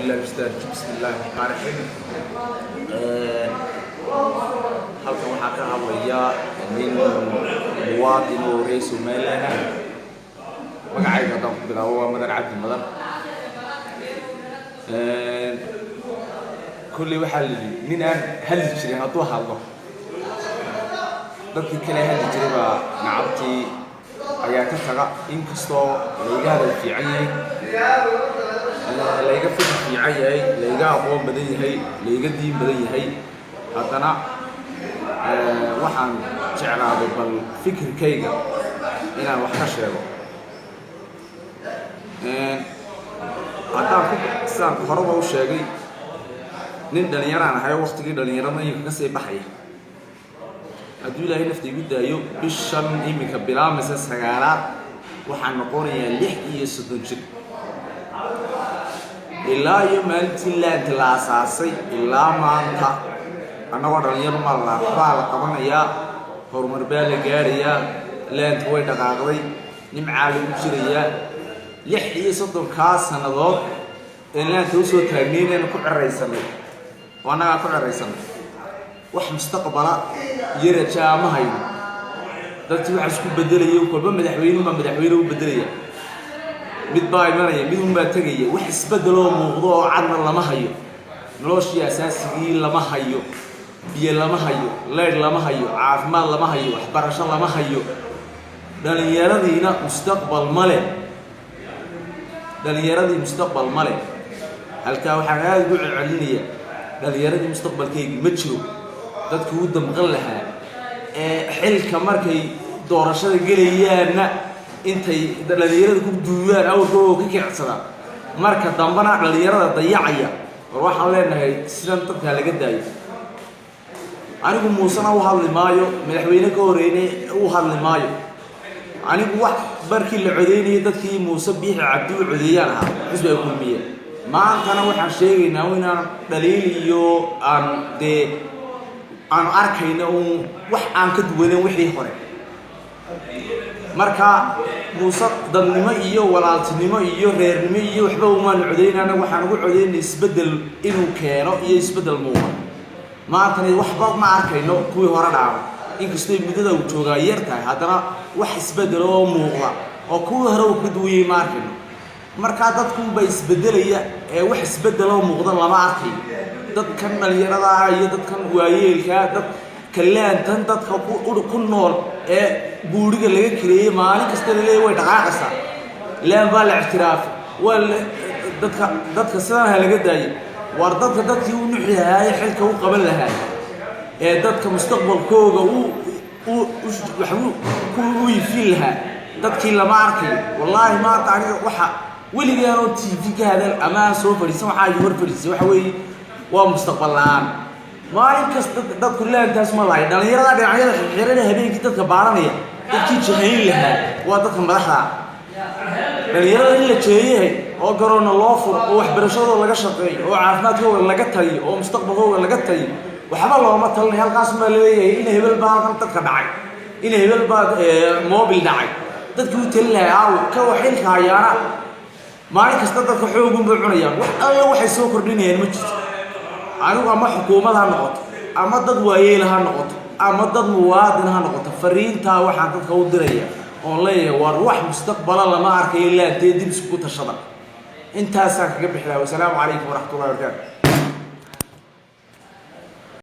بالله بسم الله الرحمن الرحيم. halkan waxaa ka hadlaya nin muwaadin oo reer Soomaaliya magacayga hadaan ku bilaabo waa Madan Cabdi Madan. kulli waxaa la yidhi nin aan hadli jirin hadduu hadlo dadkii kale hadli jiray baa nacabtii ayaa ka taga inkastoo layga hadal fiican yahay layga fikir fiican yahay layga aqoon badan yahay layga diin badan yahay haddana waxaan jeclaaday bal fikirkayga inaan wax ka sheego. haddaan sidaan horeba u sheegay nin dhalinyaraan ahay waqtigii dhalinyaradayga ka sii baxaya hadduu ilaahay nafta igu daayo bishan iminka bilaabmaysa sagaalaad waxaan noqonayaa 36 jir ilaa iyo maalintii laanta la asaasay ilaa maanta annagoo dhalinyaro baa la qabanayaa horumar baa la gaarayaa laanta way dhaqaaqday nimcaa lagu jirayaa 36 sannadood ee laanta usoo taagnaynayna ku ciraysanay oo annagaa ku ciraysanay wax mustaqbala iyo rajaa ma hayno dadkii waxa isku bedelaya kolba madaxweyne u bedelaya mid baa imanaya mid unbaa tegaya wax isbedeloo muuqdo oo cadna lama hayo noloshii asaasigii lama hayo biyo lama hayo leer lama hayo caafimaad lama hayo waxbarasho lama hayo dhalinyaradiina mustaqbal male halkaa waxaan aad ugu celcelinaya dhalinyaradii mustaqbalkayga ma jiro dadkii u damqan lahaa ee xilka markay doorashada gelayaanna intay dhalinyarada ku duuyaan awrkooda ka kicsadaan marka dambana dhalinyarada dayacaya war waxaan leenahay sidan dadka laga daayo. anigu muusana u hadli maayo madaxweyne ka horeeyay u hadli maayo anigu wax barkii la codeynayay dadkii Muuse Biixi Cabdi u codeeyaan ahaa xisbiga kulmiye maantana waxaan sheegaynaa inaan dhaliil iyo aan arkayna wax aan ka duwaneyn wixii hore marka Muuse dadnimo iyo walaaltinimo iyo reernimo iyo waxba uma codeynayna waxaan ugu codeynay isbedel inuu keeno iyo isbedel muuqda maantana waxba ma arkayno kuwii hore dhaaway inkastoo midada uu joogaa yartahay haddana wax isbedel oo muuqda oo kuwii hore uu ka duwayay ma arkayno marka dadku bay isbedelaya ee wax isbedel oo muuqda lama arkayo dadkan dhalinyarada iyo dadkan waayeelka dad kalaantan dadka ku nool ee buuriga laga kireeyay maalin kasta leeyahay way dhaqaaqaysaa laan baa la ictiraaf dadka sidan laga daayay war dadkii uu nuuxiyahay xilka uu qaban lahaa ee dadka mustaqbalkooda uu yifiin lahaa dadkii lama arkayo wallaahi maanta aniga waxa weligaan oo TV ka hadal ama soo fadhiisan waxa hor fadhiisay waxa weeye waa mustaqbal la'aan maalin kasta dadku laantaas ma lahayn dhalinyarada dhinacyada xirxirada habeenkii dadka baaranaya dadkii jahayn lahaa waa dadka madaxda dhalinyarada in la jeeyay oo garoona loo furo oo waxbarashadooda laga shaqeeyo oo caafimaadkooda laga taliyo oo mustaqbalkooda laga taliyo waxba looma talin halkaas ma leeyahay in hebel baa halkan dadka dhacay in hebel baa mobil dhacay dadkii u talin lahaa ka waxilka hayaana maalin kasta dadka xoog u cunayaan wax alla waxay soo kordhinayaan ma jirto anigu ama xukuumad ha noqoto ama dad waayeel ha noqoto ama dad muwaadin ha noqoto fariinta waxaan dadka u diraya oo leeyahay war wax mustaqbal lama arkayo ilaa dib isku tashada intaas aan kaga bixilaa. Wassalaamu calaykum waraxmatullaahi wabarakaatuh.